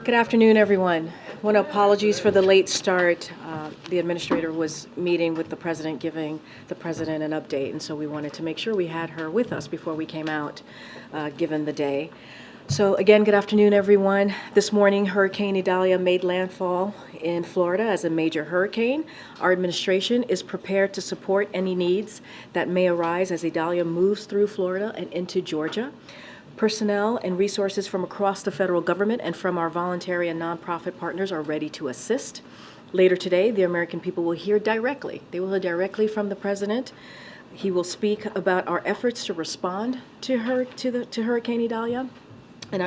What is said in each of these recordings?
Good afternoon, everyone. Apologies for the late start. The administrator was meeting with the president, giving the president an update, and so we wanted to make sure we had her with us before we came out, given the day. So again, good afternoon, everyone. This morning, Hurricane Idalia made landfall in Florida as a major hurricane. Our administration is prepared to support any needs that may arise as Idalia moves through Florida and into Georgia. Personnel and resources from across the federal government and from our voluntary and nonprofit partners are ready to assist. Later today, the American people will hear directly. They will hear directly from the president. He will speak about our efforts to respond to Hurricane Idalia and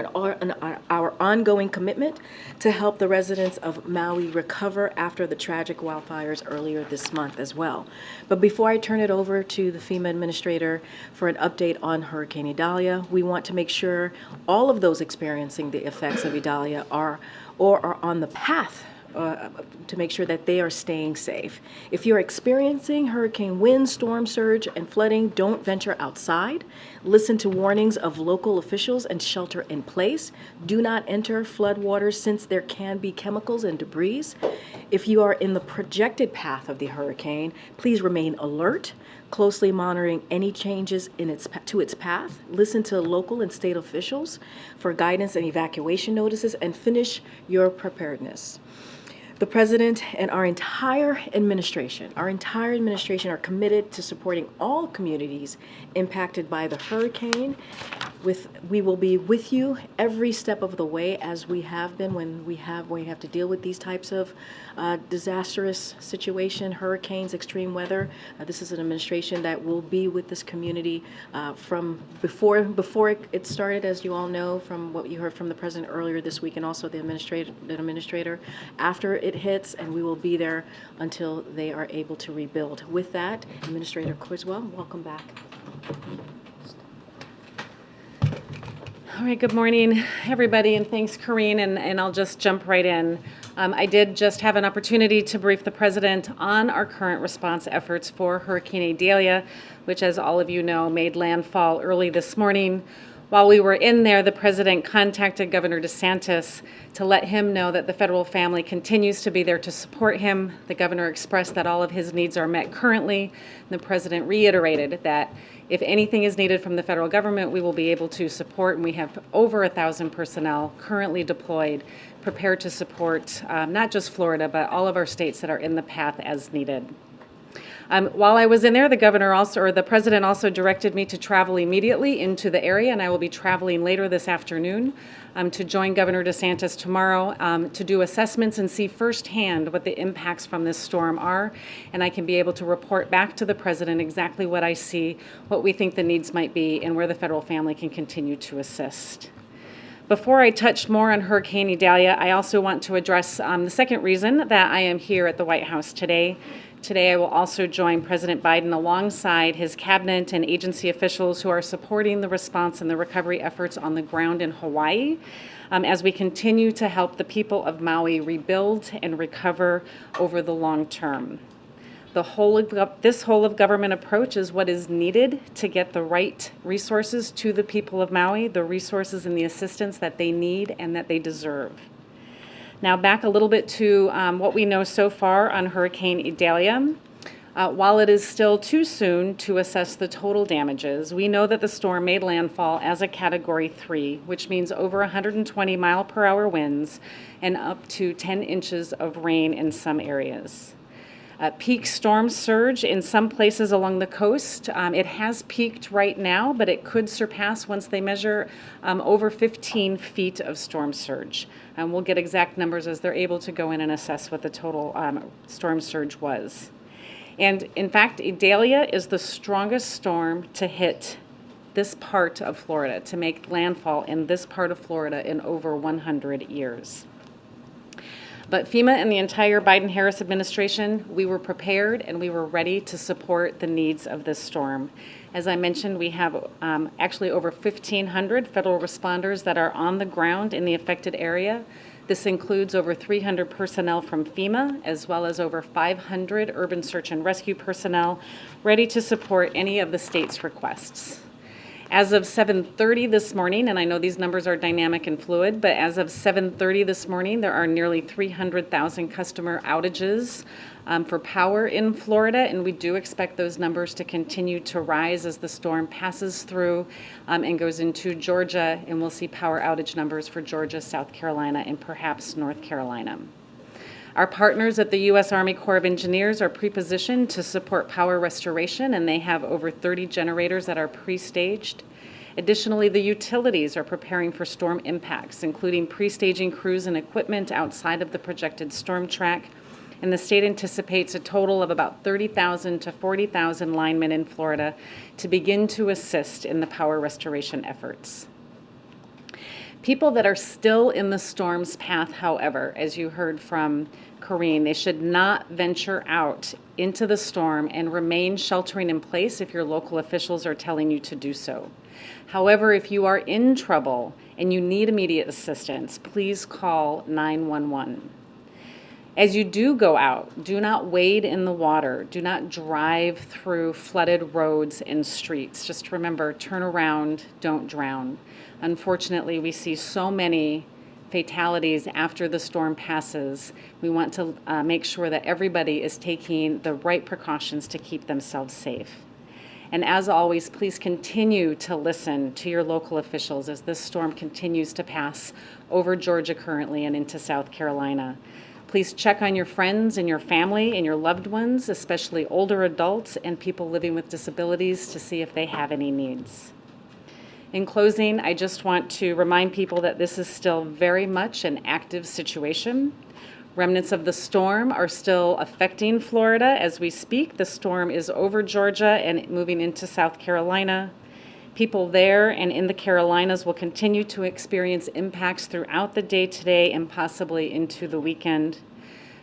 our ongoing commitment to help the residents of Maui recover after the tragic wildfires earlier this month as well. But before I turn it over to the FEMA administrator for an update on Hurricane Idalia, we want to make sure all of those experiencing the effects of Idalia are on the path to make sure that they are staying safe. If you're experiencing hurricane wind, storm surge, and flooding, don't venture outside. Listen to warnings of local officials and shelter in place. Do not enter floodwaters since there can be chemicals and debris. If you are in the projected path of the hurricane, please remain alert, closely monitoring any changes to its path. Listen to local and state officials for guidance and evacuation notices, and finish your preparedness. The president and our entire administration are committed to supporting all communities impacted by the hurricane. We will be with you every step of the way, as we have been when we have to deal with these types of disastrous situation, hurricanes, extreme weather. This is an administration that will be with this community from before it started, as you all know, from what you heard from the president earlier this week, and also the administrator after it hits, and we will be there until they are able to rebuild. With that, Administrator Criswell, welcome back. All right, good morning, everybody, and thanks, Karine, and I'll just jump right in. I did just have an opportunity to brief the president on our current response efforts for Hurricane Idalia, which, as all of you know, made landfall early this morning. While we were in there, the president contacted Governor DeSantis to let him know that the federal family continues to be there to support him. The governor expressed that all of his needs are met currently. And the president reiterated that if anything is needed from the federal government, we will be able to support, and we have over 1,000 personnel currently deployed, prepared to support not just Florida, but all of our states that are in the path as needed. While I was in there, the president also directed me to travel immediately into the area, and I will be traveling later this afternoon to join Governor DeSantis tomorrow to do assessments and see firsthand what the impacts from this storm are, and I can be able to report back to the president exactly what I see, what we think the needs might be, and where the federal family can continue to assist. Before I touch more on Hurricane Idalia, I also want to address the second reason that I am here at the White House today. Today, I will also join President Biden alongside his cabinet and agency officials who are supporting the response and the recovery efforts on the ground in Hawaii as we continue to help the people of Maui rebuild and recover over the long term. This whole of government approach is what is needed to get the right resources to the people of Maui, the resources and the assistance that they need and that they deserve. Now back a little bit to what we know so far on Hurricane Idalia. While it is still too soon to assess the total damages, we know that the storm made landfall as a Category 3, which means over 120 mile-per-hour winds and up to 10 inches of rain in some areas. Peak storm surge in some places along the coast. It has peaked right now, but it could surpass once they measure over 15 feet of storm surge. We'll get exact numbers as they're able to go in and assess what the total storm surge was. And in fact, Idalia is the strongest storm to hit this part of Florida, to make landfall in this part of Florida in over 100 years. But FEMA and the entire Biden-Harris administration, we were prepared and we were ready to support the needs of this storm. As I mentioned, we have actually over 1,500 federal responders that are on the ground in the affected area. This includes over 300 personnel from FEMA, as well as over 500 urban search and rescue personnel ready to support any of the state's requests. As of 7:30 this morning, and I know these numbers are dynamic and fluid, but as of 7:30 this morning, there are nearly 300,000 customer outages for power in Florida, and we do expect those numbers to continue to rise as the storm passes through and goes into Georgia, and we'll see power outage numbers for Georgia, South Carolina, and perhaps North Carolina. Our partners at the U.S. Army Corps of Engineers are pre-positioned to support power restoration, and they have over 30 generators that are pre-staged. Additionally, the utilities are preparing for storm impacts, including pre-staging crews and equipment outside of the projected storm track, and the state anticipates a total of about 30,000 to 40,000 linemen in Florida to begin to assist in the power restoration efforts. People that are still in the storm's path, however, as you heard from Karine, they should not venture out into the storm and remain sheltering in place if your local officials are telling you to do so. However, if you are in trouble and you need immediate assistance, please call 911. As you do go out, do not wade in the water. Do not drive through flooded roads and streets. Just remember, turn around, don't drown. Unfortunately, we see so many fatalities after the storm passes. We want to make sure that everybody is taking the right precautions to keep themselves safe. And as always, please continue to listen to your local officials as this storm continues to pass over Georgia currently and into South Carolina. Please check on your friends and your family and your loved ones, especially older adults and people living with disabilities, to see if they have any needs. In closing, I just want to remind people that this is still very much an active situation. Remnants of the storm are still affecting Florida as we speak. The storm is over Georgia and moving into South Carolina. People there and in the Carolinas will continue to experience impacts throughout the day today and possibly into the weekend.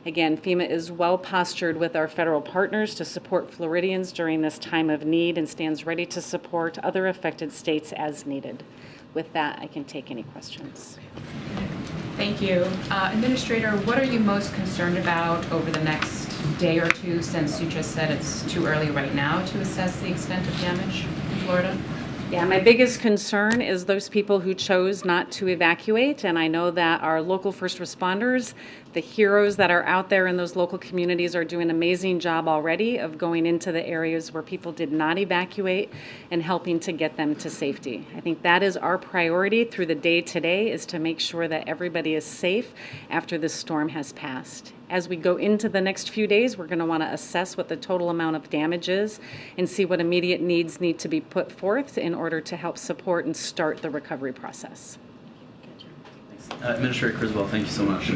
Again, FEMA is well postured with our federal partners to support Floridians during this time of need and stands ready to support other affected states as needed. With that, I can take any questions. Thank you. Administrator, what are you most concerned about over the next day or two, since you just said it's too early right now to assess the extent of damage in Florida? Yeah, my biggest concern is those people who chose not to evacuate, and I know that our local first responders, the heroes that are out there in those local communities, are doing an amazing job already of going into the areas where people did not evacuate and helping to get them to safety. I think that is our priority through the day today, is to make sure that everybody is safe after this storm has passed. As we go into the next few days, we're going to want to assess what the total amount of damage is and see what immediate needs need to be put forth in order to help support and start the recovery process. Administrator Criswell, thank you so much.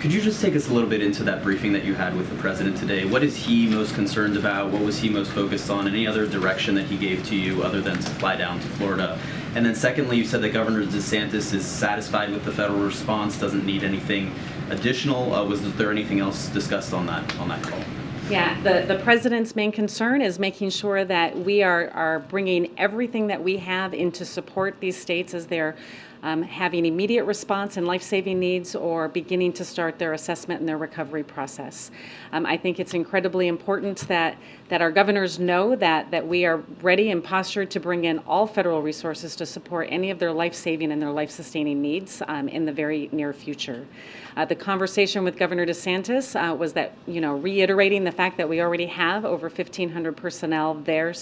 Could you just take us a little bit into that briefing that you had with the president today? What is he most concerned about? What was he most focused on? Any other direction that he gave to you other than to fly down to Florida? And then secondly, you said that Governor DeSantis is satisfied with the federal response, doesn't need anything additional. Was there anything else discussed on that call? Yeah, the president's main concern is making sure that we are bringing everything that we have in to support these states as they're having immediate response and life-saving needs or beginning to start their assessment and their recovery process. I think it's incredibly important that our governors know that we are ready and postured to bring in all federal resources to support any of their life-saving and their life-sustaining needs in the very near future. The conversation with Governor DeSantis was that, reiterating the fact that we already have over 1,500 personnel there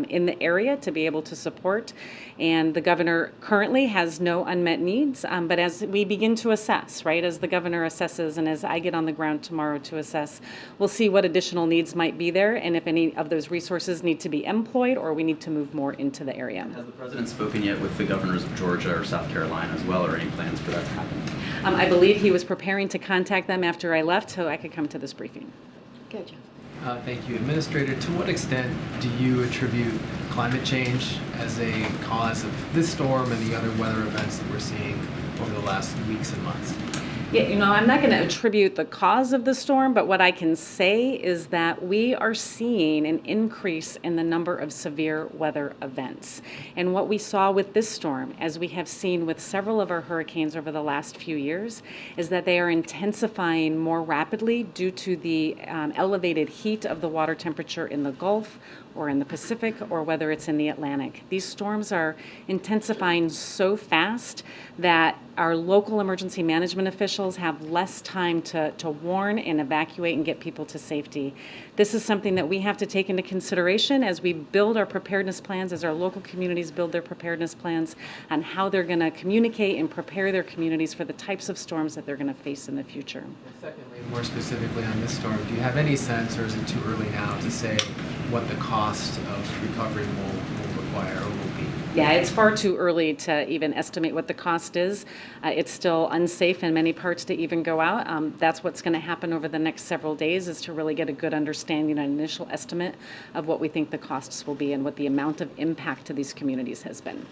in the area to be able to support, and the governor currently has no unmet needs, but as we begin to assess, right, as the governor assesses and as I get on the ground tomorrow to assess, we'll see what additional needs might be there and if any of those resources need to be employed or we need to move more into the area. Has the president spoken yet with the governors of Georgia or South Carolina as well, or any plans for that to happen? I believe he was preparing to contact them after I left so I could come to this briefing. Good, Jeff. Thank you. Administrator, to what extent do you attribute climate change as a cause of this storm and the other weather events that we're seeing over the last weeks and months? Yeah, I'm not going to attribute the cause of the storm, but what I can say is that we are seeing an increase in the number of severe weather events. And what we saw with this storm, as we have seen with several of our hurricanes over the last few years, is that they are intensifying more rapidly due to the elevated heat of the water temperature in the Gulf, or in the Pacific or whether it's in the Atlantic. These storms are intensifying so fast that our local emergency management officials have less time to warn and evacuate and get people to safety. This is something that we have to take into consideration as we build our preparedness plans, as our local communities build their preparedness plans on how they're going to communicate and prepare their communities for the types of storms that they're going to face in the future. Secondly, more specifically on this storm, do you have any sense, or is it too early now to say what the cost of recovery will require or will be? Yeah, it's far too early to even estimate what the cost is. It's still unsafe in many parts to even go out. That's what's going to happen over the next several days, is to really get a good understanding, an initial estimate of what we think the costs will be and what the amount of impact to these communities has been.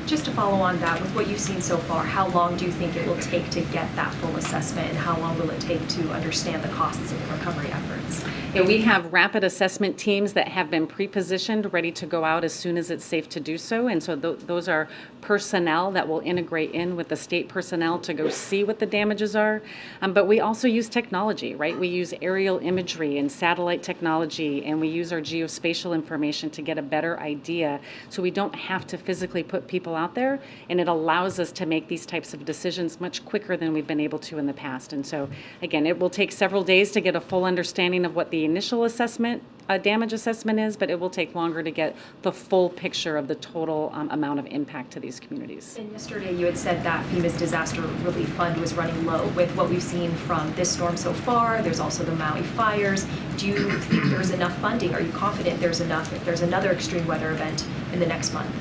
Just to follow on that, with what you've seen so far, how long do you think it will take to get that full assessment, and how long will it take to understand the costs of the recovery efforts? Yeah, we have rapid assessment teams that have been pre-positioned, ready to go out as soon as it's safe to do so. And so those are personnel that will integrate in with the state personnel to go see what the damages are. But we also use technology, right? We use aerial imagery and satellite technology, and we use our geospatial information to get a better idea, so we don't have to physically put people out there, and it allows us to make these types of decisions much quicker than we've been able to in the past. And so, again, it will take several days to get a full understanding of what the initial assessment, damage assessment is, but it will take longer to get the full picture of the total amount of impact to these communities. And yesterday you had said that FEMA's disaster relief fund was running low. With what we've seen from this storm so far, there's also the Maui fires. Do you think there's enough funding? Are you confident there's enough if there's another extreme weather event in the next month?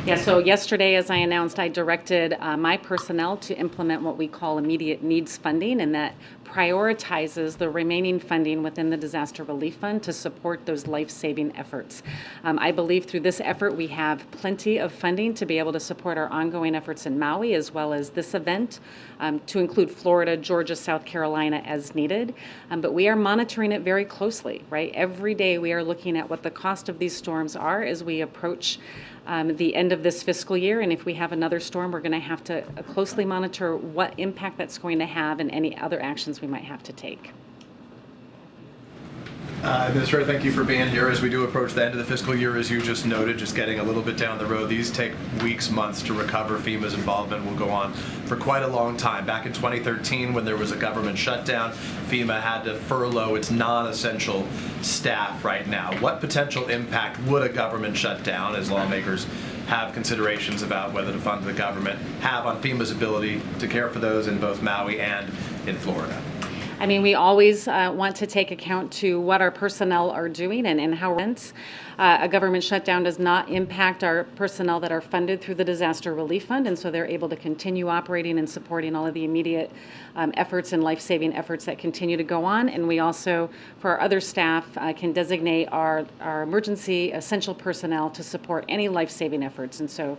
Yeah, so yesterday, as I announced, I directed my personnel to implement what we call immediate needs funding, and that prioritizes the remaining funding within the disaster relief fund to support those life-saving efforts. I believe through this effort we have plenty of funding to be able to support our ongoing efforts in Maui, as well as this event, to include Florida, Georgia, South Carolina as needed. But we are monitoring it very closely, right? Every day we are looking at what the cost of these storms are as we approach the end of this fiscal year, and if we have another storm, we're going to have to closely monitor what impact that's going to have and any other actions we might have to take. Administrator, thank you for being here. As we do approach the end of the fiscal year, as you just noted, just getting a little bit down the road, these take weeks, months to recover. FEMA's involvement will go on for quite a long time. Back in 2013, when there was a government shutdown, FEMA had to furlough its non-essential staff right now. What potential impact would a government shutdown, as lawmakers have considerations about whether to fund the government, have on FEMA's ability to care for those in both Maui and in Florida? I mean, we always want to take account to what our personnel are doing and how rents. A government shutdown does not impact our personnel that are funded through the Disaster Relief Fund, and so they're able to continue operating and supporting all of the immediate efforts and life-saving efforts that continue to go on. And we also, for our other staff, can designate our emergency essential personnel to support any life-saving efforts. And so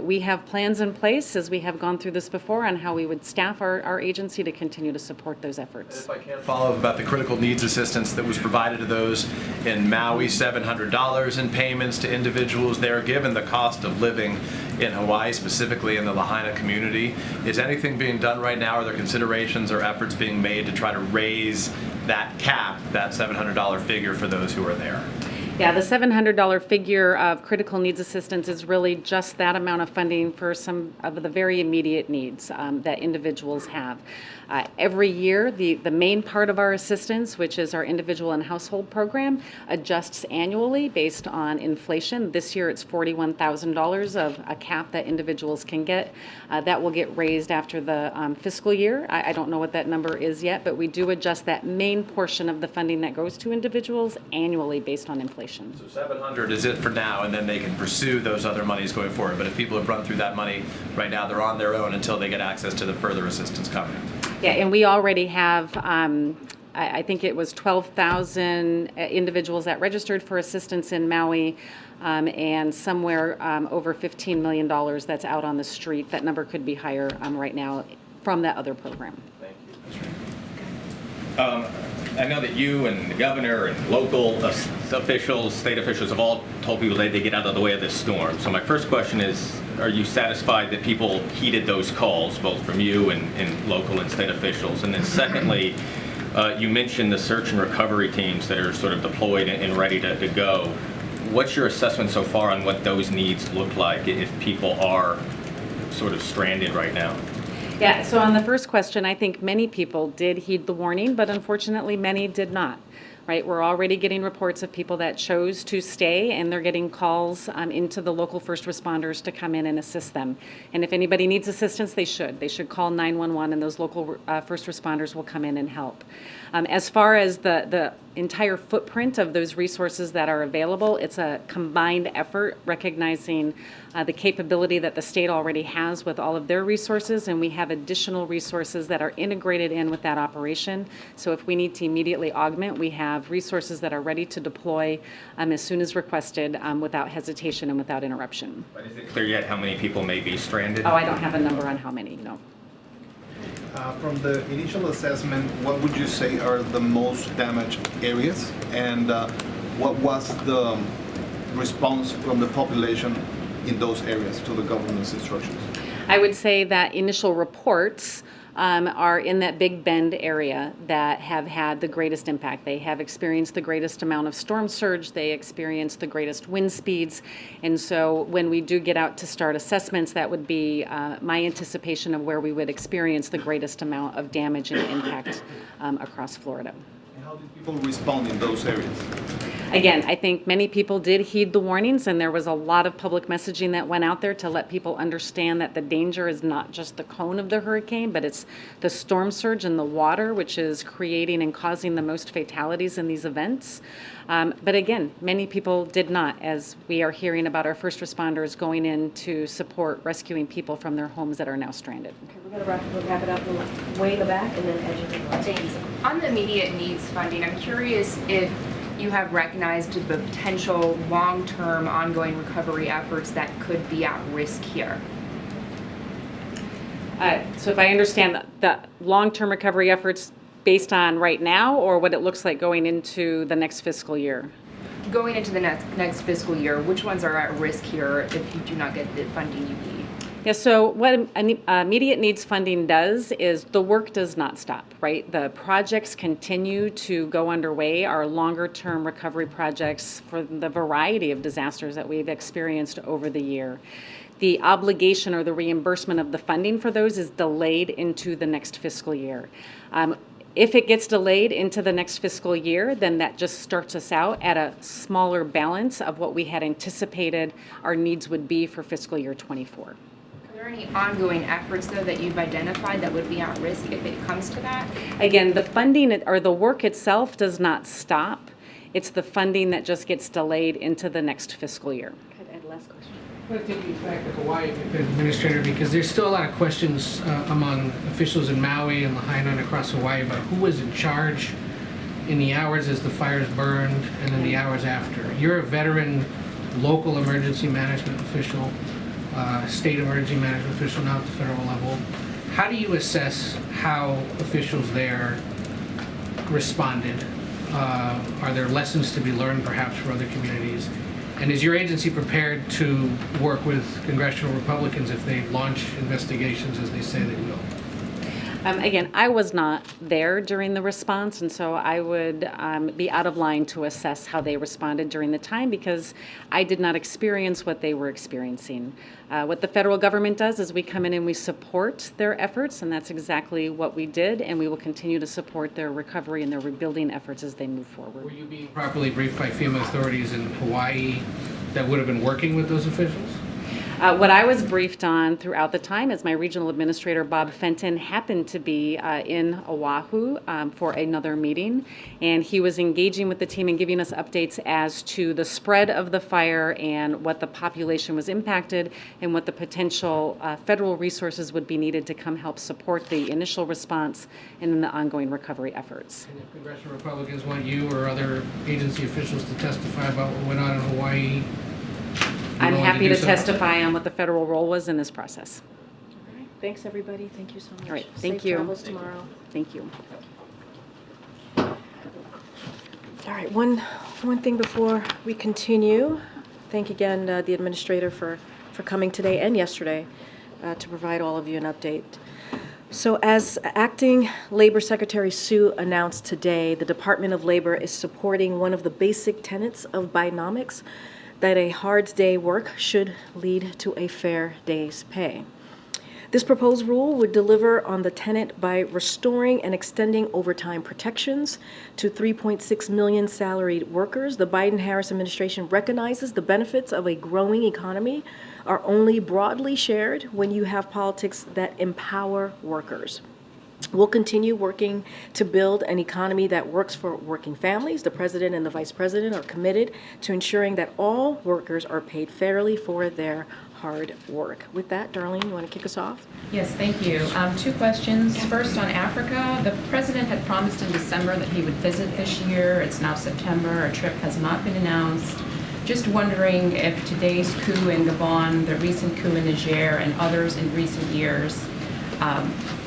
we have plans in place, as we have gone through this before, on how we would staff our agency to continue to support those efforts. If I can follow up about the critical needs assistance that was provided to those in Maui, $700 in payments to individuals there, given the cost of living in Hawaii, specifically in the Lahaina community. Is anything being done right now? Are there considerations or efforts being made to try to raise that cap, that $700 figure for those who are there? Yeah, the $700 figure of critical needs assistance is really just that amount of funding for some of the very immediate needs that individuals have. Every year, the main part of our assistance, which is our individual and household program, adjusts annually based on inflation. This year, it's $41,000 of a cap that individuals can get. That will get raised after the fiscal year. I don't know what that number is yet, but we do adjust that main portion of the funding that goes to individuals annually based on inflation. So 700 is it for now, and then they can pursue those other monies going forward. But if people have run through that money right now, they're on their own until they get access to the further assistance coming. Yeah, and we already have, I think it was 12,000 individuals that registered for assistance in Maui, and somewhere over $15 million that's out on the street. That number could be higher right now from that other program. Thank you. I know that you and the governor and local officials, state officials have all told people that they get out of the way of this storm. So my first question is, are you satisfied that people heeded those calls, both from you and local and state officials? And then secondly, You mentioned the search and recovery teams that are sort of deployed and ready to go. What's your assessment so far on what those needs look like if people are sort of stranded right now? Yeah, so on the first question, I think many people did heed the warning, but unfortunately, many did not. Right, we're already getting reports of people that chose to stay, and they're getting calls into the local first responders to come in and assist them. And if anybody needs assistance, they should. They should call 911, and those local first responders will come in and help. As far as the entire footprint of those resources that are available, it's a combined effort, recognizing the capability that the state already has with all of their resources, and we have additional resources that are integrated in with that operation. So if we need to immediately augment, we have resources that are ready to deploy as soon as requested without hesitation and without interruption. But is it clear yet how many people may be stranded? Oh, I don't have a number on how many, no. From the initial assessment, what would you say are the most damaged areas? And what was the response from the population in those areas to the government's instructions? I would say that initial reports are in that Big Bend area that have had the greatest impact. They have experienced the greatest amount of storm surge. They experienced the greatest wind speeds. And so when we do get out to start assessments, that would be my anticipation of where we would experience the greatest amount of damage and impact across Florida. And how did people respond in those areas? Again, I think many people did heed the warnings, and there was a lot of public messaging that went out there to let people understand that the danger is not just the cone of the hurricane, but it's the storm surge and the water, which is creating and causing the most fatalities in these events. But again, many people did not, as we are hearing about our first responders going in to support rescuing people from their homes that are now stranded. Okay, we're going to wrap it up way in the back and then edge of the right. Thanks. On the immediate needs funding, I'm curious if you have recognized the potential long-term ongoing recovery efforts that could be at risk here. So if I understand the long-term recovery efforts based on right now, or what it looks like going into the next fiscal year? Going into the next fiscal year, which ones are at risk here if you do not get the funding you need? Yeah, so what immediate needs funding does is the work does not stop, right? The projects continue to go underway. Our longer term recovery projects for the variety of disasters that we've experienced over the year. The obligation or the reimbursement of the funding for those is delayed into the next fiscal year. If it gets delayed into the next fiscal year, then that just starts us out at a smaller balance of what we had anticipated our needs would be for fiscal year 24. Are there any ongoing efforts, though, that you've identified that would be at risk if it comes to that? Again, the funding or the work itself does not stop. It's the funding that just gets delayed into the next fiscal year. Okay, Ed, last question. I want to take you back to Hawaii, Administrator, because there's still a lot of questions among officials in Maui and Lahaina and across Hawaii about who was in charge in the hours as the fires burned and then the hours after. You're a veteran local emergency management official, state emergency management official now at the federal level. How do you assess how officials there responded? Are there lessons to be learned perhaps for other communities? And is your agency prepared to work with congressional Republicans if they launch investigations as they say they will? Again, I was not there during the response, and so I would be out of line to assess how they responded during the time because I did not experience what they were experiencing. What the federal government does is we come in and we support their efforts, and that's exactly what we did, and we will continue to support their recovery and their rebuilding efforts as they move forward. Were you being properly briefed by FEMA authorities in Hawaii that would have been working with those officials? What I was briefed on throughout the time is my regional administrator, Bob Fenton, happened to be in Oahu for another meeting, and he was engaging with the team and giving us updates as to the spread of the fire and what the population was impacted and what the potential federal resources would be needed to come help support the initial response and then the ongoing recovery efforts. And if congressional Republicans want you or other agency officials to testify about what went on in Hawaii, I'm willing happy do to so? testify on what the federal role was in this process. All right, thanks, everybody. Thank you so much. All right, thank Safe you. travels tomorrow. Thank you. All right, one thing before we continue. Thank again the administrator for coming today and yesterday to provide all of you an update. So as Acting Labor Secretary Sue announced today, the Department of Labor is supporting one of the basic tenets of Bidenomics, that a hard day's work should lead to a fair day's pay. This proposed rule would deliver on the tenet by restoring and extending overtime protections to 3.6 million salaried workers. The Biden-Harris administration recognizes the benefits of a growing economy are only broadly shared when you have politics that empower workers. We'll continue working to build an economy that works for working families. The president and the vice president are committed to ensuring that all workers are paid fairly for their hard work. With that, Darlene, you want to kick us off? Yes, thank you. Two questions. First, on Africa, the president had promised in December that he would visit this year. It's now September. A trip has not been announced. Just wondering if today's coup in Gabon, the recent coup in Niger, and others in recent years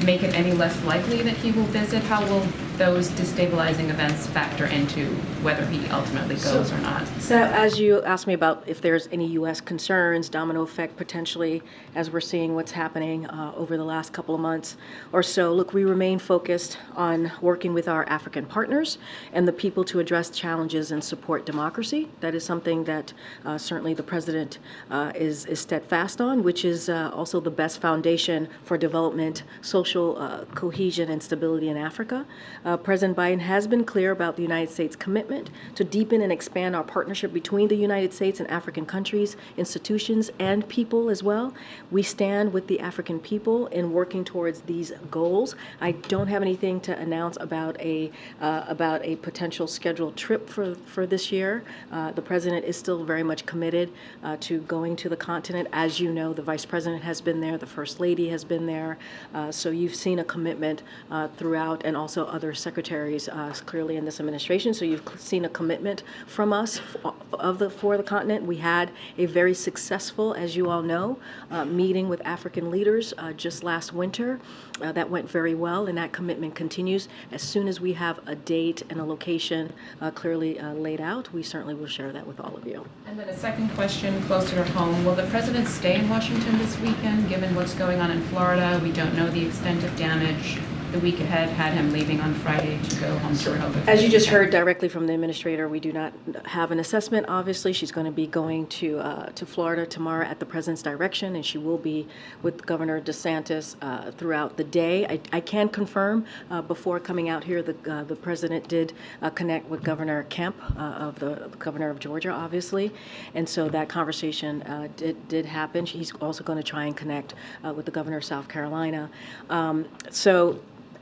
make it any less likely that he will visit? How will those destabilizing events factor into whether he ultimately goes or not? So as you asked me about if there's any U.S. concerns, domino effect potentially, as we're seeing what's happening over the last couple of months or so, look, we remain focused on working with our African partners and the people to address challenges and support democracy. That is something that certainly the president is steadfast on, which is also the best foundation for development, social cohesion, and stability in Africa. President Biden has been clear about the United States' commitment to deepen and expand our partnership between the United States and African countries, institutions, and people as well. We stand with the African people in working towards these goals. I don't have anything to announce about a potential scheduled trip for this year. The president is still very much committed to going to the continent. As you know, the vice president has been there, the first lady has been there. So you've seen a commitment throughout, and also other secretaries clearly in this administration. So you've seen a commitment from us for the continent. We had a very successful, as you all know, meeting with African leaders just last winter. That went very well, and that commitment continues. As soon as we have a date and a location clearly laid out, we certainly will share that with all of you. And then a second question closer to home. Will the president stay in Washington this weekend, given what's going on in Florida? We don't know the extent of damage. The week ahead had him leaving on Friday to go home to Rehoboth. As you just heard directly from the administrator, we do not have an assessment. Obviously, she's going to be going to Florida tomorrow at the president's direction, and she will be with Governor DeSantis throughout the day. I can confirm before coming out here, the president did connect with Governor Kemp, of the governor of Georgia, obviously, and so that conversation did happen. He's also going to try and connect with the governor of South Carolina.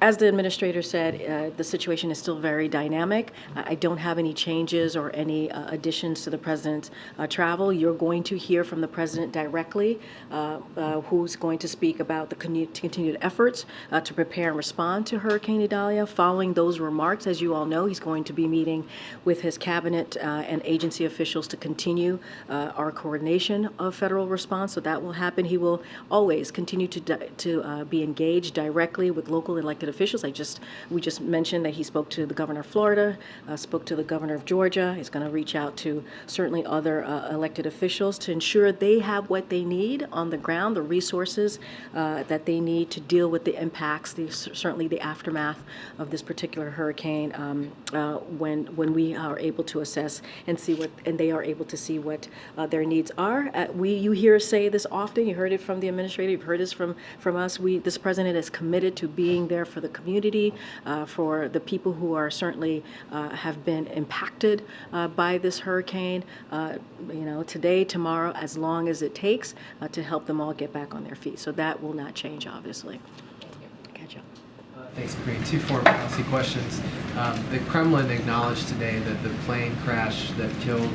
As the administrator said, the situation is still very dynamic. I don't have any changes or any additions to the president's travel. You're going to hear from the president directly, who's going to speak about the continued efforts to prepare and respond to Hurricane Idalia. Following those remarks, as you all know, he's going to be meeting with his cabinet and agency officials to continue our coordination of federal response. So that will happen. He will always continue to be engaged directly with local elected officials. We just mentioned that he spoke to the governor of Florida, spoke to the governor of Georgia. He's going to reach out to certainly other elected officials to ensure they have what they need on the ground, the resources that they need to deal with the impacts, certainly the aftermath of this particular hurricane, when we are able to assess and see what, and they are able to see what their needs are. You hear us say this often. You heard it from the administrator. You've heard this from us. This president is committed to being there for the community, for the people who are certainly have been impacted by this hurricane, today, tomorrow, as long as it takes to help them all get back on their feet. So that will not change, obviously. Catch up. Thanks, Karine. Two foreign policy questions. The Kremlin acknowledged today that the plane crash that killed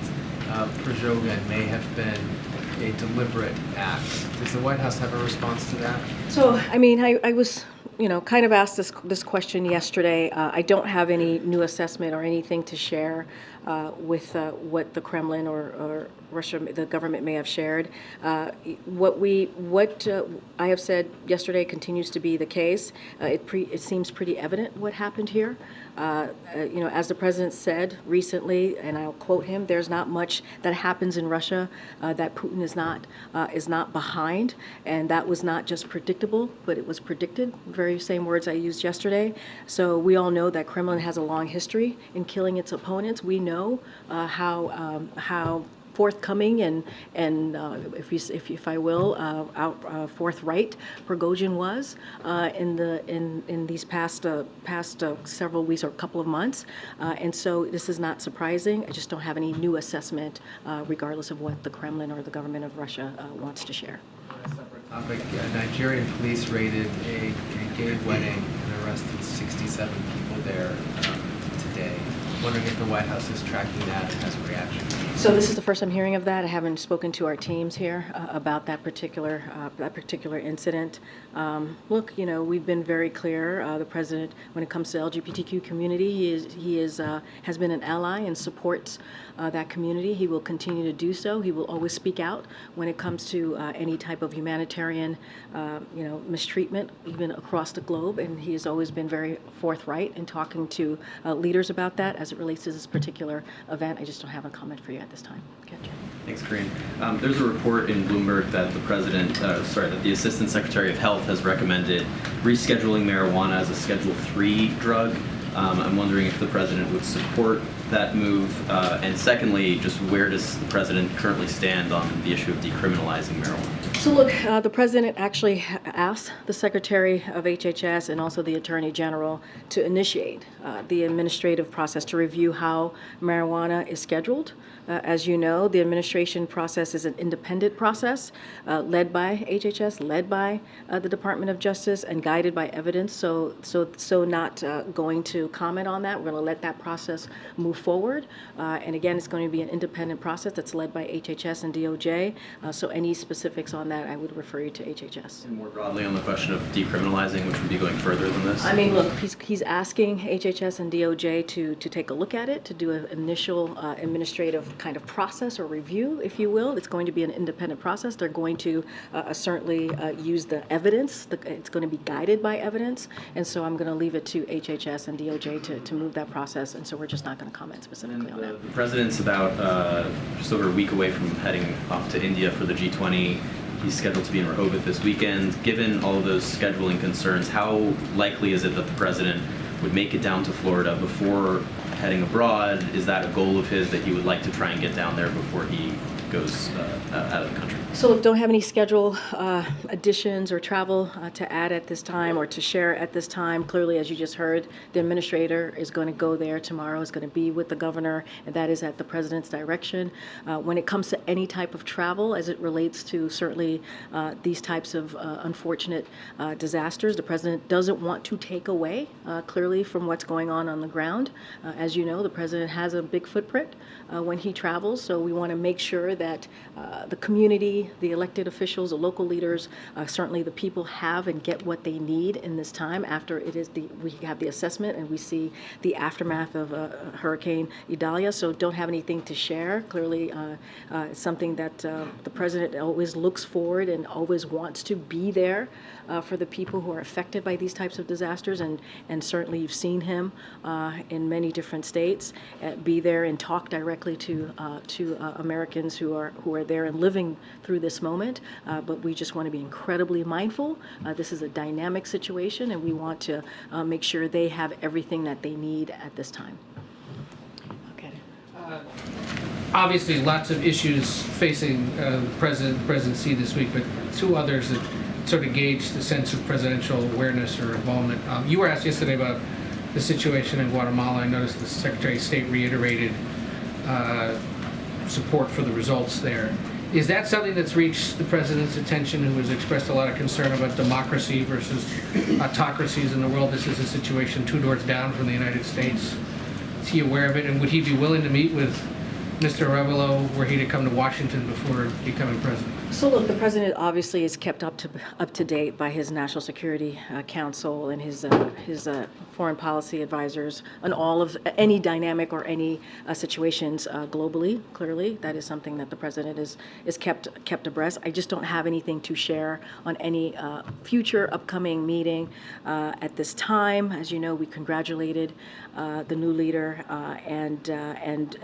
Prigozhin may have been a deliberate act. Does the White House have a response to that? So, I was kind of asked this question yesterday. I don't have any new assessment or anything to share what the Kremlin or Russia, the government may have shared. What I have said yesterday continues to be the case. It seems pretty evident what happened here. As the president said recently, and I'll quote him, "There's not much that happens in Russia that Putin is not behind," and that was not just predictable, but it was predicted. Very same words I used yesterday. So we all know that Kremlin has a long history in killing its opponents. We know how forthcoming and if I will, forthright Prigozhin was in these past several weeks or a couple of months, and so this is not surprising. I just don't have any new assessment, regardless of what the Kremlin or the government of Russia wants to share. On a separate topic, Nigerian police raided a gay wedding and arrested 67 people there today. Wondering if the White House is tracking that and has a reaction. So this is the first I'm hearing of that. I haven't spoken to our teams here about that particular incident. Look, we've been very clear. The president, when it comes to LGBTQ community, he has been an ally and supports that community. He will continue to do so. He will always speak out when it comes to any type of humanitarian, mistreatment, even across the globe. And he has always been very forthright in talking to leaders about that. As it relates to this particular event, I just don't have a comment for you at this time. Gotcha. Thanks, Karine. There's a report in Bloomberg that that the Assistant Secretary of Health has recommended rescheduling marijuana as a Schedule III drug. I'm wondering if the president would support that move, and secondly, just where does the president currently stand on the issue of decriminalizing marijuana? So look, the president actually asked the Secretary of HHS and also the Attorney General to initiate the administrative process to review how marijuana is scheduled. As you know, the administration process is an independent process led by HHS, led by the Department of Justice, and guided by evidence. So not going to comment on that. We're going to let that process move forward. And again, it's going to be an independent process that's led by HHS and DOJ. So any specifics on that, I would refer you to HHS. And more broadly on the question of decriminalizing, which would be going further than this? I mean, look, he's asking HHS and DOJ to take a look at it, to do an initial administrative kind of process or review, if you will. It's going to be an independent process. They're going to certainly use the evidence. It's going to be guided by evidence. And so I'm going to leave it to HHS and DOJ to move that process. And so we're just not going to comment specifically on that. The president's about just over a week away from heading off to India for the G20. He's scheduled to be in Rehoboth this weekend. Given all of those scheduling concerns, how likely is it that the president would make it down to Florida before heading abroad? Is that a goal of his that he would like to try and get down there before he goes out of the country? So look, don't have any schedule additions or travel to add at this time or to share at this time. Clearly, as you just heard, the administrator is going to go there tomorrow, is going to be with the governor, and that is at the president's direction. When it comes to any type of travel, as it relates to certainly these types of unfortunate disasters, the president doesn't want to take away clearly from what's going on the ground. As you know, the president has a big footprint when he travels, so we want to make sure that the community, the elected officials, the local leaders, certainly the people have and get what they need in this time after we have the assessment and we see the aftermath of Hurricane Idalia. So don't have anything to share. Clearly, it's something that the president always looks forward and always wants to be there for the people who are affected by these types of disasters. And certainly you've seen him in many different states be there and talk directly to Americans who are there and living through this moment, but we just want to be incredibly mindful. This is a dynamic situation, and we want to make sure they have everything that they need at this time. Okay. Obviously, lots of issues facing the presidency this week, but two others that sort of gauge the sense of presidential awareness or involvement. You were asked yesterday about the situation in Guatemala. I noticed the Secretary of State reiterated support for the results there. Is that something that's reached the president's attention, who has expressed a lot of concern about democracy versus autocracies in the world? This is a situation 2 doors down from the United States. Is he aware of it, and would he be willing to meet with Mr. Arevalo were he to come to Washington before becoming president? So look, the president obviously is kept up to date by his National Security Council and his foreign policy advisors on all of any dynamic or any situations globally. Clearly, that is something that the president is kept abreast. I just don't have anything to share on any future upcoming meeting at this time. As you know, we congratulated the new leader and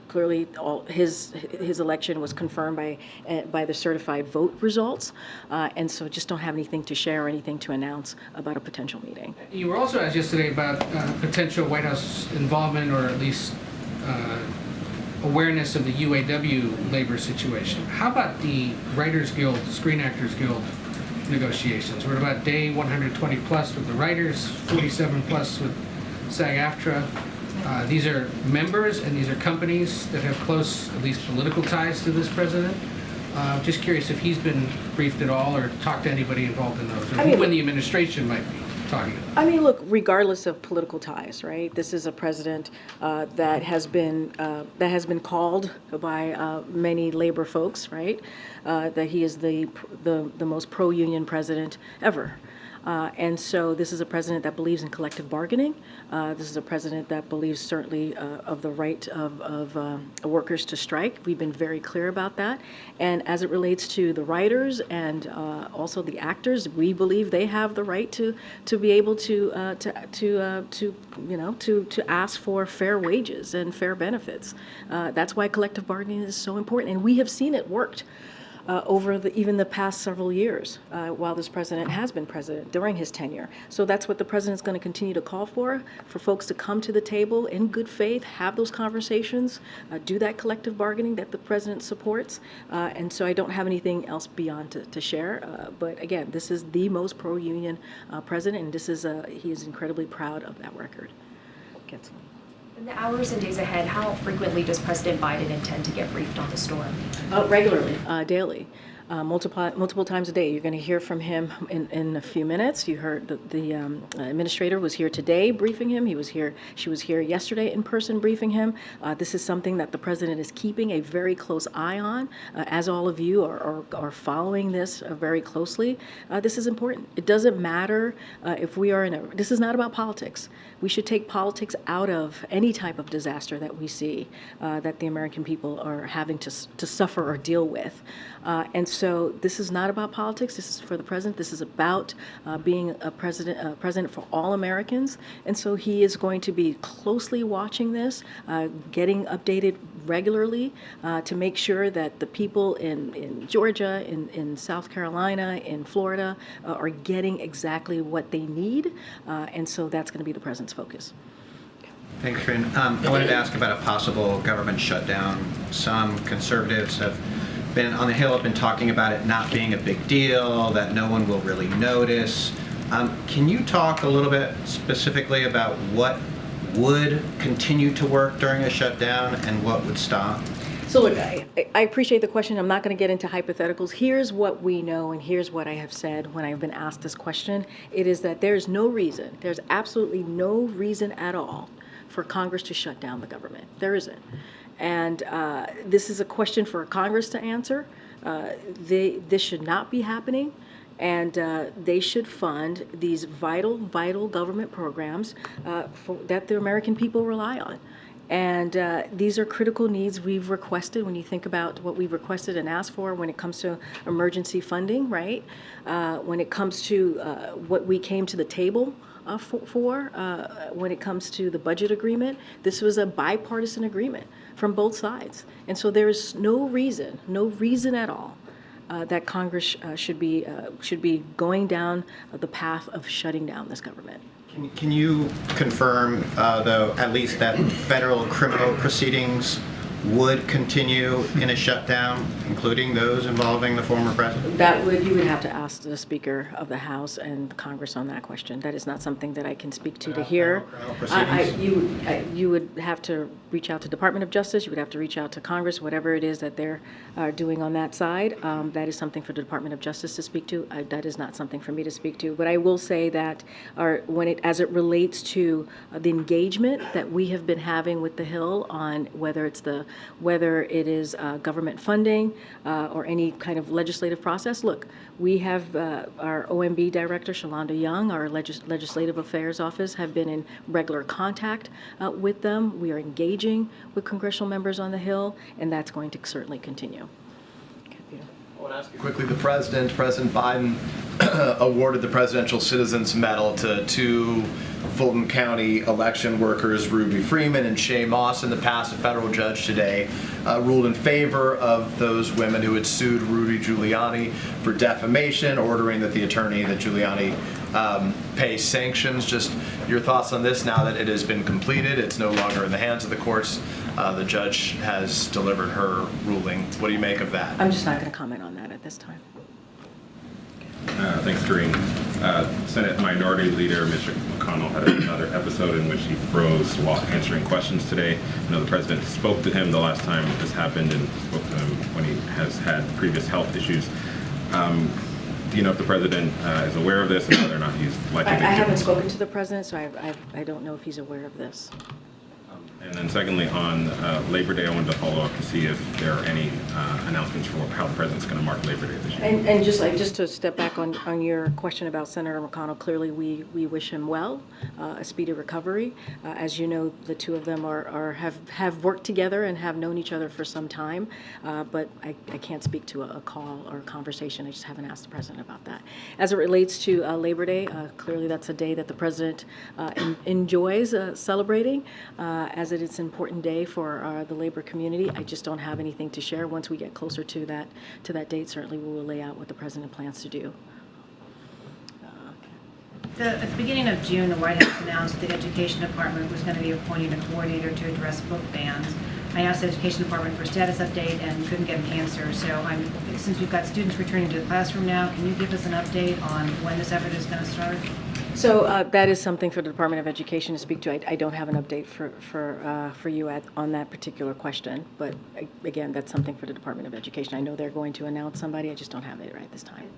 clearly, his election was confirmed by the certified vote results, and so just don't have anything to share or anything to announce about a potential meeting. You were also asked yesterday about potential White House involvement or at least awareness of the UAW labor situation. How about the Writers Guild, Screen Actors Guild negotiations? We're about day 120 plus with the writers, 47 plus with SAG-AFTRA. These are members and these are companies that have close, at least political ties to this president. Just curious if he's been briefed at all or talked to anybody involved in those, or who in the administration might be talking about. I mean, look, regardless of political ties, right? This is a president that has been called by many labor folks, right? That he is the most pro-union president ever. And so this is a president that believes in collective bargaining. This is a president that believes certainly of the right of workers to strike. We've been very clear about that. And as it relates to the writers and also the actors, we believe they have the right to be able to ask for fair wages and fair benefits. That's why collective bargaining is so important, and we have seen it worked. Over even the past several years while this president has been president during his tenure. So that's what the president's going to continue to call for folks to come to the table in good faith, have those conversations, do that collective bargaining that the president supports. And so I don't have anything else beyond to share. But again, this is the most pro-union president, and he is incredibly proud of that record. In the hours and days ahead, how frequently does President Biden intend to get briefed on the storm? Regularly, daily, multiple times a day. You're going to hear from him in a few minutes. You heard the administrator was here today briefing him. She was here yesterday in person briefing him. This is something that the president is keeping a very close eye on. As all of you are following this very closely, this is important. It doesn't matter if we are this is not about politics. We should take politics out of any type of disaster that we see that the American people are having to suffer or deal with. And so this is not about politics. This is for the president. This is about being a president for all Americans. And so he is going to be closely watching this, getting updated regularly to make sure that the people in Georgia, in South Carolina, in Florida are getting exactly what they need. And so that's going to be the president's focus. Thanks, Karine. I wanted to ask about a possible government shutdown. Some conservatives have been on the Hill, have been talking about it not being a big deal, that no one will really notice. Can you talk a little bit specifically about what would continue to work during a shutdown and what would stop? So look, I appreciate the question. I'm not going to get into hypotheticals. Here's what we know, and here's what I have said when I've been asked this question. It is that there's absolutely no reason at all for Congress to shut down the government. There isn't. And this is a question for Congress to answer. This should not be happening. And they should fund these vital government programs that the American people rely on. And these are critical needs we've requested. When you think about what we've requested and asked for when it comes to emergency funding, right? When it comes to what we came to the table for when it comes to the budget agreement, this was a bipartisan agreement from both sides. And so there is no reason at all that Congress should be going down the path of shutting down this government. Can you confirm, though, at least that federal criminal proceedings would continue in a shutdown, including those involving the former president? You would have to ask the Speaker of the House and Congress on that question. That is not something that I can speak to here. You would have to reach out to Department of Justice. You would have to reach out to Congress, whatever it is that they're doing on that side. That is something for the Department of Justice to speak to. That is not something for me to speak to. But I will say that as it relates to the engagement that we have been having with the Hill on whether it's the whether it is government funding or any kind of legislative process. Look, we have our OMB Director, Shalonda Young, our Legislative Affairs Office, have been in regular contact with them. We are engaging with congressional members on the Hill, and that's going to certainly continue. I want to ask you quickly, President Biden awarded the Presidential Citizens Medal to two Fulton County election workers, Ruby Freeman and Shay Moss. In the past, a federal judge today ruled in favor of those women who had sued Rudy Giuliani for defamation, ordering that the attorney that Giuliani pay sanctions. Just your thoughts on this now that it has been completed, it's no longer in the hands of the courts. The judge has delivered her ruling. What do you make of that? I'm just not going to comment on that at this time. Thanks, Karine. Senate Minority Leader Mitch McConnell had another episode in which he froze while answering questions today. I know the president spoke to him the last time this happened and spoke to him when he has had previous health issues. Do you know if the president is aware of this and whether or not he's likely to? I haven't spoken to the president, so I don't know if he's aware of this. And then secondly, on Labor Day, I wanted to follow up to see if there are any announcements for how the president's going to mark Labor Day this year. And just to step back on your question about Senator McConnell, clearly we wish him well, a speedy recovery. As you know, the two of them have worked together and have known each other for some time, but I can't speak to a call or a conversation. I just haven't asked the president about that. As it relates to Labor Day, clearly that's a day that the president enjoys celebrating, as it is an important day for the labor community. I just don't have anything to share. Once we get closer to that date, certainly we will lay out what the president plans to do. At the beginning of June, the White House announced that the Education Department was going to be appointing a coordinator to address book bans. I asked the Education Department for a status update and couldn't get an answer. So since we've got students returning to the classroom now, can you give us an update on when this effort is going to start? So that is something for the Department of Education to speak to. I don't have an update for you on that particular question, but again, that's something for the Department of Education. I know they're going to announce somebody. I just don't have it right this time.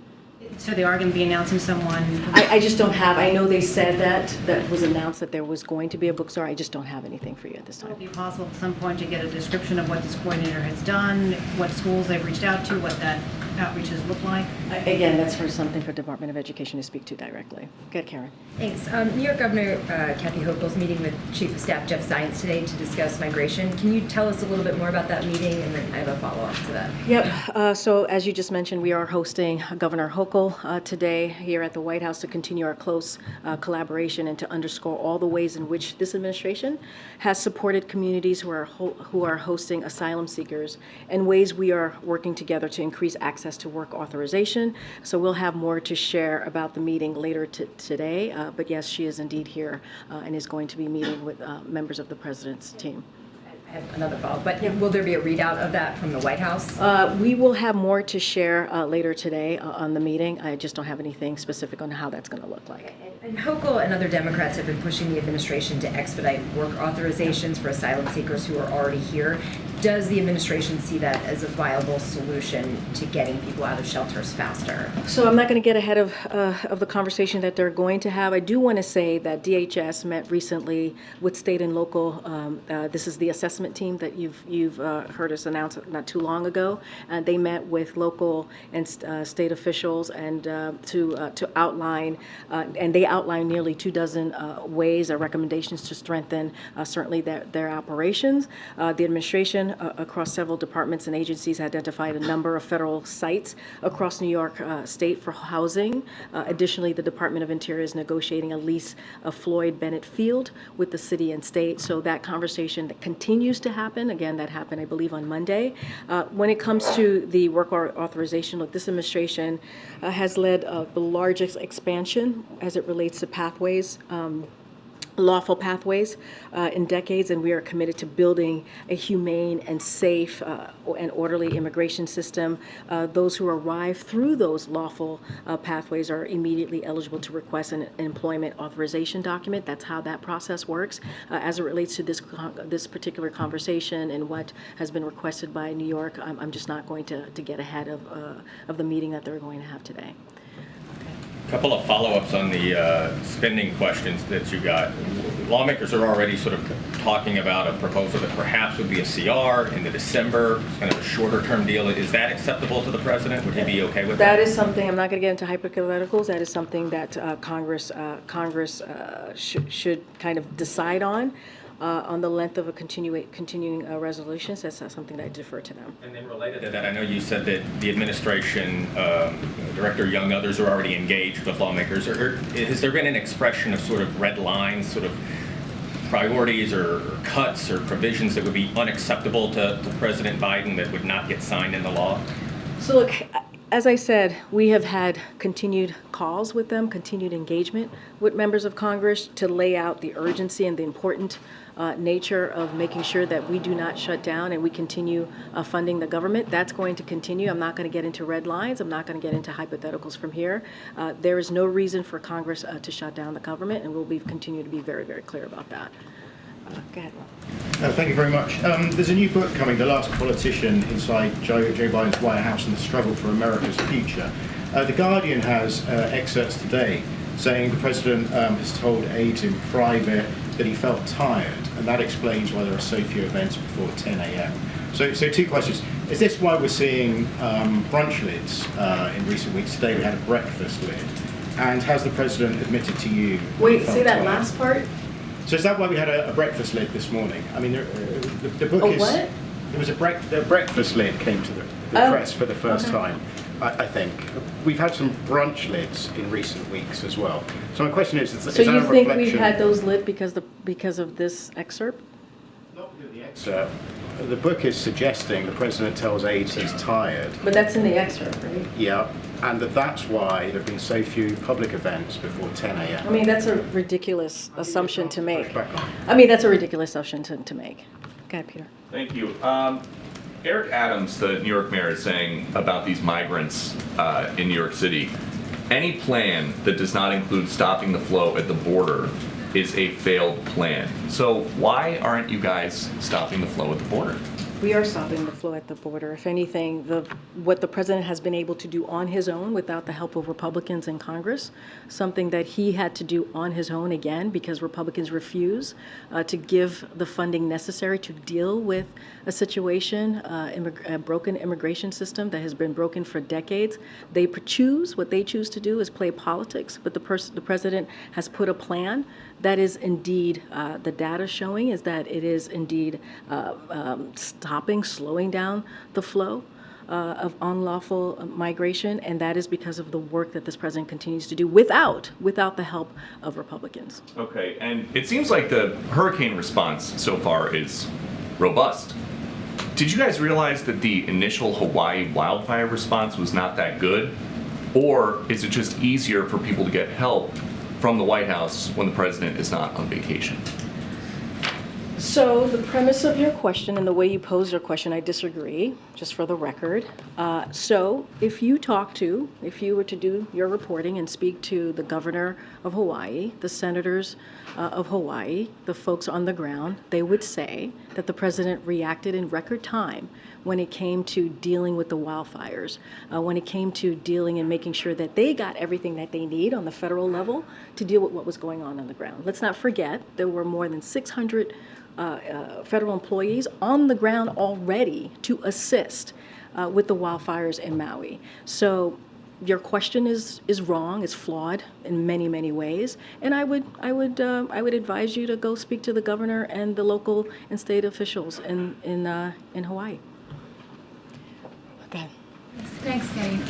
So they are going to be announcing someone? I just don't have. I know they said that was announced that there was going to be a bookstore. I just don't have anything for you at this time. Would it be possible at some point to get a description of what this coordinator has done, what schools they've reached out to, what that outreach has looked like? Again, that's something for Department of Education to speak to directly. Go ahead, Karen. Thanks. New York Governor Kathy Hochul's meeting with Chief of Staff Jeff Zients today to discuss migration. Can you tell us a little bit more about that meeting? And then I have a follow-up to that. Yep. So as you just mentioned, we are hosting Governor Hochul today here at the White House to continue our close collaboration and to underscore all the ways in which this administration has supported communities who are hosting asylum seekers and ways we are working together to increase access to work authorization. So we'll have more to share about the meeting later today. But yes, she is indeed here and is going to be meeting with members of the president's team. I have another follow-up, but will there be a readout of that from the White House? We will have more to share later today on the meeting. I just don't have anything specific on how that's going to look like. And Hochul and other Democrats have been pushing the administration to expedite work authorizations for asylum seekers who are already here. Does the administration see that as a viable solution to getting people out of shelters faster? So I'm not going to get ahead of the conversation that they're going to have. I do want to say that DHS met recently with state and local. This is the assessment team that you've heard us announce not too long ago. They met with local and state officials and to outline, and they outlined nearly 24 ways or recommendations to strengthen certainly their operations. The administration across several departments and agencies identified a number of federal sites across New York State for housing. Additionally, the Department of Interior is negotiating a lease of Floyd Bennett Field with the city and state. So that conversation that continues to happen. Again, that happened, I believe, on Monday. When it comes to the work authorization, look, this administration has led the largest expansion as it relates to pathways. Lawful pathways in decades, and we are committed to building a humane and safe and orderly immigration system. Those who arrive through those lawful pathways are immediately eligible to request an employment authorization document. That's how that process works. As it relates to this particular conversation and what has been requested by New York, I'm just not going to get ahead of the meeting that they're going to have today. A couple of follow-ups on the spending questions that you got. Lawmakers are already sort of talking about a proposal that perhaps would be a CR in the December, kind of a shorter-term deal. Is that acceptable to the president? Would he be okay with that? That is something, I'm not going to get into hypotheticals, that is something that Congress should kind of decide on the length of a continuing resolutions. That's not something that I defer to them. And then related to that, I know you said that the administration, Director Young, others are already engaged with lawmakers. Has there been an expression of sort of red lines, sort of priorities or cuts or provisions that would be unacceptable to President Biden that would not get signed into law? So look, as I said, we have had continued calls with them, continued engagement with members of Congress to lay out the urgency and the important nature of making sure that we do not shut down and we continue funding the government. That's going to continue. I'm not going to get into red lines. I'm not going to get into hypotheticals from here. There is no reason for Congress to shut down the government, and we'll continue to be very, very clear about that. Go ahead, Rob. Thank you very much. There's a new book coming, The Last Politician Inside Joe Biden's White House and the Struggle for America's Future. The Guardian has excerpts today saying the president has told aides in private that he felt tired, and that explains why there are so few events before 10 a.m. So two questions. Is this why we're seeing brunch lids in recent weeks? Today we had a breakfast lid. And has the president admitted to you? Wait, say that last part? So is that why we had a breakfast lid this morning? I mean, the book is... what? There was a breakfast lid came to the press for the first time, I think. We've had some brunch lids in recent weeks as well. So my question is So that you a think reflection... we've had those lit because of this excerpt? Not because of the excerpt. The book is suggesting the president tells aides he's tired. But that's in the excerpt, right? Yeah, and that's why there have been so few public events before 10 a.m. I mean, that's a ridiculous assumption to make. I mean, that's a ridiculous assumption to make. Go ahead, Peter. Thank you. Eric Adams, the New York mayor, is saying about these migrants in New York City, any plan that does not include stopping the flow at the border is a failed plan. So why aren't you guys stopping the flow at the border? We are stopping the flow at the border. If anything, what the president has been able to do on his own without the help of Republicans in Congress, something that he had to do on his own again because Republicans refuse to give the funding necessary to deal with a situation, a broken immigration system that has been broken for decades. What they choose to do is play politics, but the president has put a plan that is indeed, the data showing is that it is indeed slowing down the flow of unlawful migration, and that is because of the work that this president continues to do without the help of Republicans. Okay, and it seems like the hurricane response so far is robust. Did you guys realize that the initial Hawaii wildfire response was not that good? Or is it just easier for people to get help from the White House when the president is not on vacation? So the premise of your question and the way you pose your question, I disagree, just for the record. So if you were to do your reporting and speak to the governor of Hawaii, the senators of Hawaii, the folks on the ground, they would say that the president reacted in record time when it came to dealing with the wildfires, when it came to dealing and making sure that they got everything that they need on the federal level to deal with what was going on the ground. Let's not forget there were more than 600 federal employees on the ground already to assist with the wildfires in Maui. So your question is wrong, it's flawed in many, many ways, and I would advise you to go speak to the governor and the local and state officials in Hawaii. Okay. Thanks, Karine.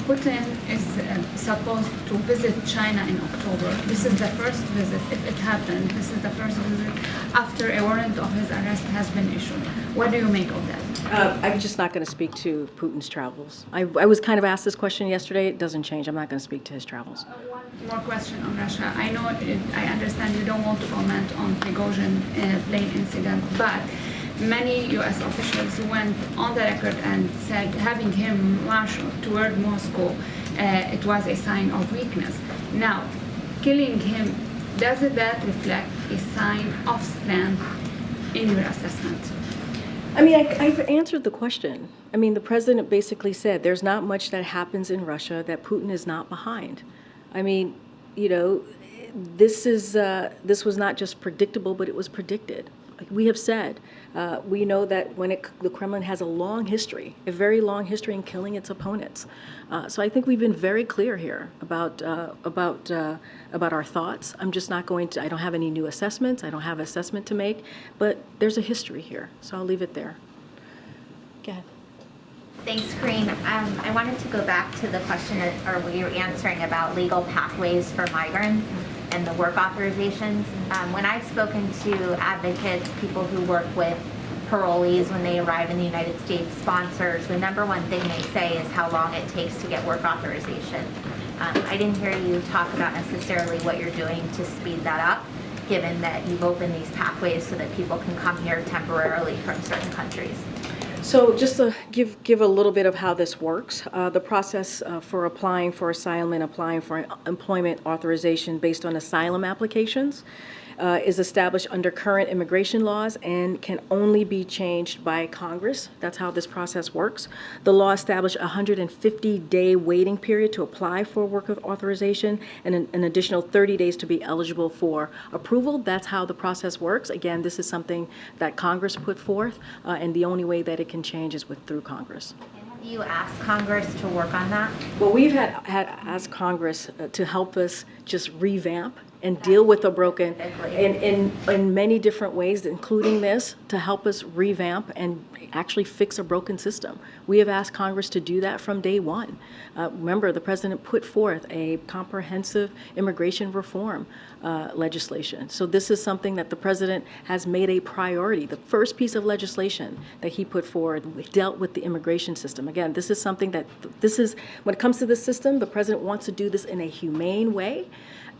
Putin is supposed to visit China in October. This is the first visit, if it happened, this is the first visit after a warrant of his arrest has been issued. What do you make of that? I'm just not going to speak to Putin's travels. I was kind of asked this question yesterday. It doesn't change. I'm not going to speak to his travels. One more question on Russia. I know, I understand you don't want to comment on Prigozhin plane incident, but many U.S. officials went on the record and said having him march toward Moscow, it was a sign of weakness. Now, killing him, does that reflect a sign of strength in your assessment? I mean, I've answered the question. I mean, the president basically said there's not much that happens in Russia that Putin is not behind. I mean, you know, this was not just predictable, but it was predicted. Like we have said, we know that the Kremlin has a long history, a very long history in killing its opponents. So I think we've been very clear here about our thoughts. I'm just not going to. I don't have any new assessments. I don't have assessment to make, but there's a history here. So I'll leave it there. Go ahead. Thanks, Karine. I wanted to go back to the question or what you were answering about legal pathways for migrants and the work authorizations. When I've spoken to advocates, people who work with parolees when they arrive in the United States, sponsors, the number one thing they say is how long it takes to get work authorization. I didn't hear you talk about necessarily what you're doing to speed that up, given that you've opened these pathways so that people can come here temporarily from certain countries. So just to give a little bit of how this works, the process for applying for asylum and applying for employment authorization based on asylum applications is established under current immigration laws and can only be changed by Congress. That's how this process works. The law established a 150-day waiting period to apply for work authorization and an additional 30 days to be eligible for approval. That's how the process works. Again, this is something that Congress put forth, and the only way that it can change is through Congress. Have you asked Congress to work on that? Well, we've had asked Congress to help us just revamp and deal with the broken in many different ways, including this, to help us revamp and actually fix a broken system. We have asked Congress to do that from day one. Remember, the president put forth a comprehensive immigration reform legislation. So this is something that the president has made a priority. The first piece of legislation that he put forward dealt with the immigration system. Again, this is something that, when it comes to this system, the president wants to do this in a humane way.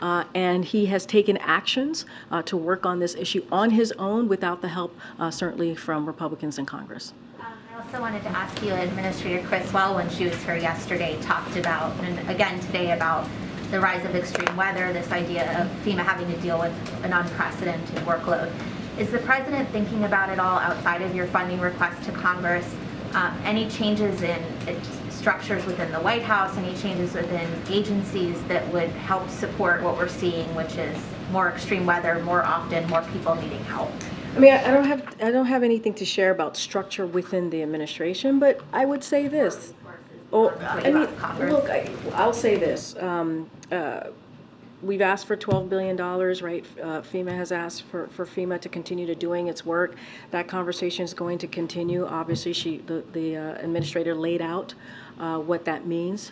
And he has taken actions to work on this issue on his own without the help, certainly, from Republicans in Congress. I also wanted to ask you, Administrator Criswell, when she was here yesterday, talked about, and again today, about the rise of extreme weather, this idea of FEMA having to deal with an unprecedented workload. Is the president thinking about it all outside of your funding request to Congress? Any changes in structures within the White House, any changes within agencies that would help support what we're seeing, which is more extreme weather, more often, more people needing help? I mean, I don't have anything to share about structure within the administration, but I would say this. Oh, I mean, look, I'll say this. We've asked for $12 billion, right? FEMA has asked for FEMA to continue to doing its work. That conversation is going to continue. Obviously, the administrator laid out what that means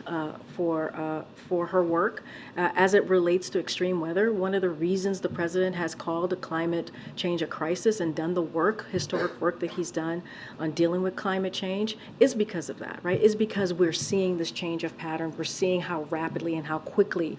for her work. As it relates to extreme weather, one of the reasons the president has called climate change a crisis and done the work, historic work that he's done on dealing with climate change is because of that, right? Is because we're seeing this change of pattern. We're seeing how rapidly and how quickly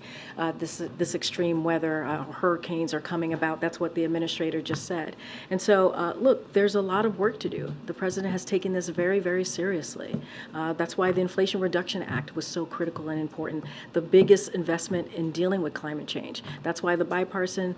this extreme weather, hurricanes are coming about. That's what the administrator just said. And so, look, there's a lot of work to do. The president has taken this very, very seriously. That's why the Inflation Reduction Act was so critical and important. The biggest investment in dealing with climate change. That's why the bipartisan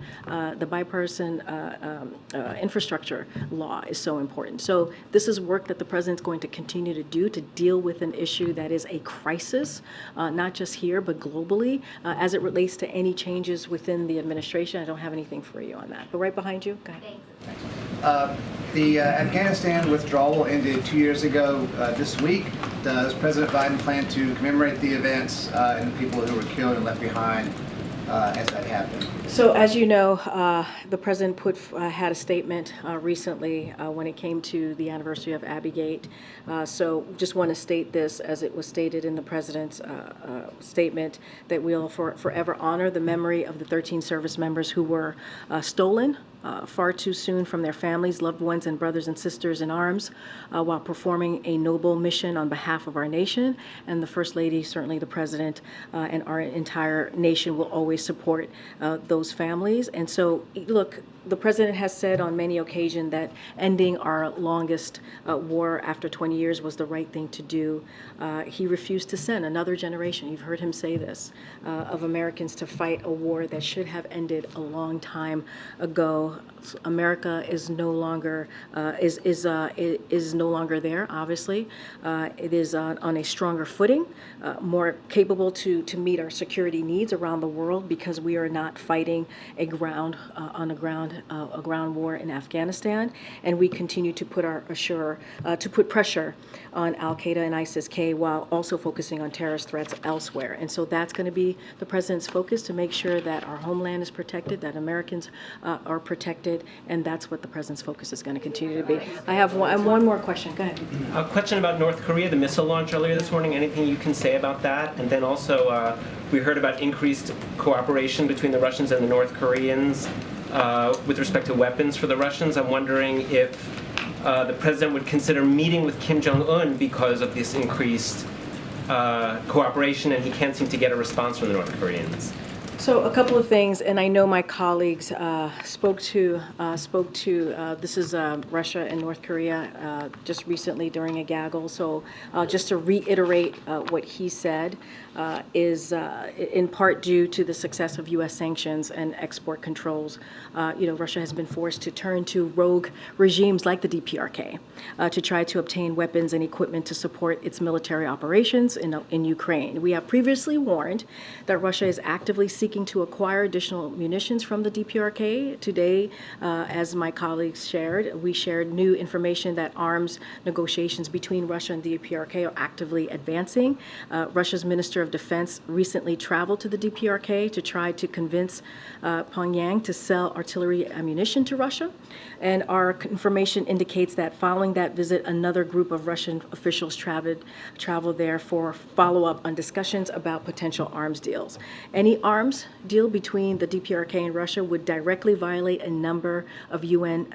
infrastructure law is so important. So this is work that the president's going to continue to do to deal with an issue that is a crisis, not just here, but globally, as it relates to any changes within the administration. I don't have anything for you on that. But right behind you, go ahead. The Afghanistan withdrawal ended 2 years ago this week. Does President Biden plan to commemorate the events and the people who were killed and left behind as that happened? So as you know, the president had a statement recently when it came to the anniversary of Abbey-gate. So just want to state this as it was stated in the president's statement, that we'll forever honor the memory of the 13 service members who were stolen far too soon from their families, loved ones, and brothers and sisters in arms while performing a noble mission on behalf of our nation. And the First Lady, certainly the President, and our entire nation will always support those families. And so, look, the president has said on many occasions that ending our longest war after 20 years was the right thing to do. He refused to send another generation, you've heard him say this, of Americans to fight a war that should have ended a long time ago. America is no longer is no longer there. Obviously, it is on a stronger footing, more capable to meet our security needs around the world because we are not fighting a ground war in Afghanistan, and we continue to put pressure on Al Qaeda and ISIS-K while also focusing on terrorist threats elsewhere. And so that's going to be the president's focus, to make sure that our homeland is protected, that Americans are protected, and that's what the president's focus is going to continue to be. I have one more question. Go ahead. A question about North Korea, the missile launch earlier this morning. Anything you can say about that? And then also, we heard about increased cooperation between the Russians and the North Koreans with respect to weapons for the Russians. I'm wondering if the president would consider meeting with Kim Jong-un because of this increased cooperation, and he can't seem to get a response from the North Koreans. So a couple of things, and I know my colleagues spoke to this is Russia and North Korea just recently during a gaggle. So just to reiterate what he said is in part due to the success of U.S. sanctions and export controls. Russia has been forced to turn to rogue regimes like the DPRK to try to obtain weapons and equipment to support its military operations in Ukraine. We have previously warned that Russia is actively seeking to acquire additional munitions from the DPRK. Today, as my colleagues shared, we shared new information that arms negotiations between Russia and the DPRK are actively advancing. Russia's Minister of Defense recently traveled to the DPRK to try to convince Pyongyang to sell artillery ammunition to Russia. And our information indicates that following that visit, another group of Russian officials traveled there for follow-up on discussions about potential arms deals. Any arms deal between the DPRK and Russia would directly violate a number of UN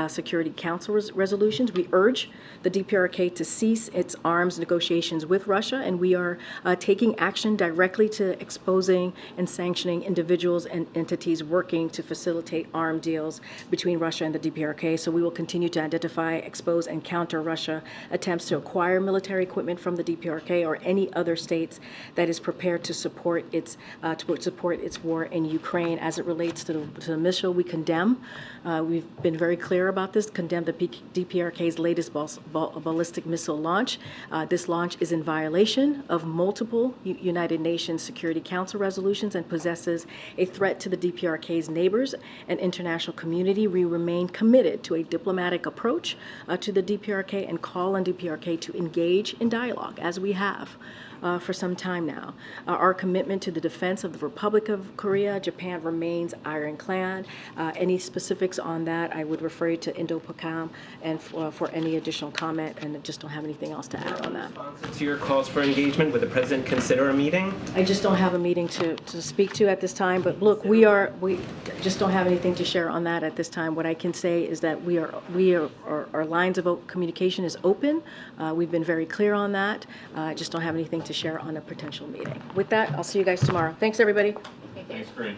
Security Council resolutions. We urge the DPRK to cease its arms negotiations with Russia, and we are taking action directly to exposing and sanctioning individuals and entities working to facilitate arms deals between Russia and the DPRK. So we will continue to identify, expose, and counter Russia attempts to acquire military equipment from the DPRK or any other states that is prepared to support its war in Ukraine. As it relates to the missile, we condemn. We've been very clear about this. Condemn the DPRK's latest ballistic missile launch. This launch is in violation of multiple United Nations Security Council resolutions and possesses a threat to the DPRK's neighbors and international community. We remain committed to a diplomatic approach to the DPRK and call on DPRK to engage in dialogue, as we have for some time now. Our commitment to the defense of the Republic of Korea, Japan remains ironclad. Any specifics on that, I would refer you to Indo-PACOM and for any additional comment, and I just don't have anything else to add on that. To your calls for engagement, would the president consider a meeting? I just don't have a meeting to speak to at this time, but look, we just don't have anything to share on that at this time. What I can say is that our lines of communication is open. We've been very clear on that. I just don't have anything to share on a potential meeting. With that, I'll see you guys tomorrow. Thanks, everybody. Thanks, Karine.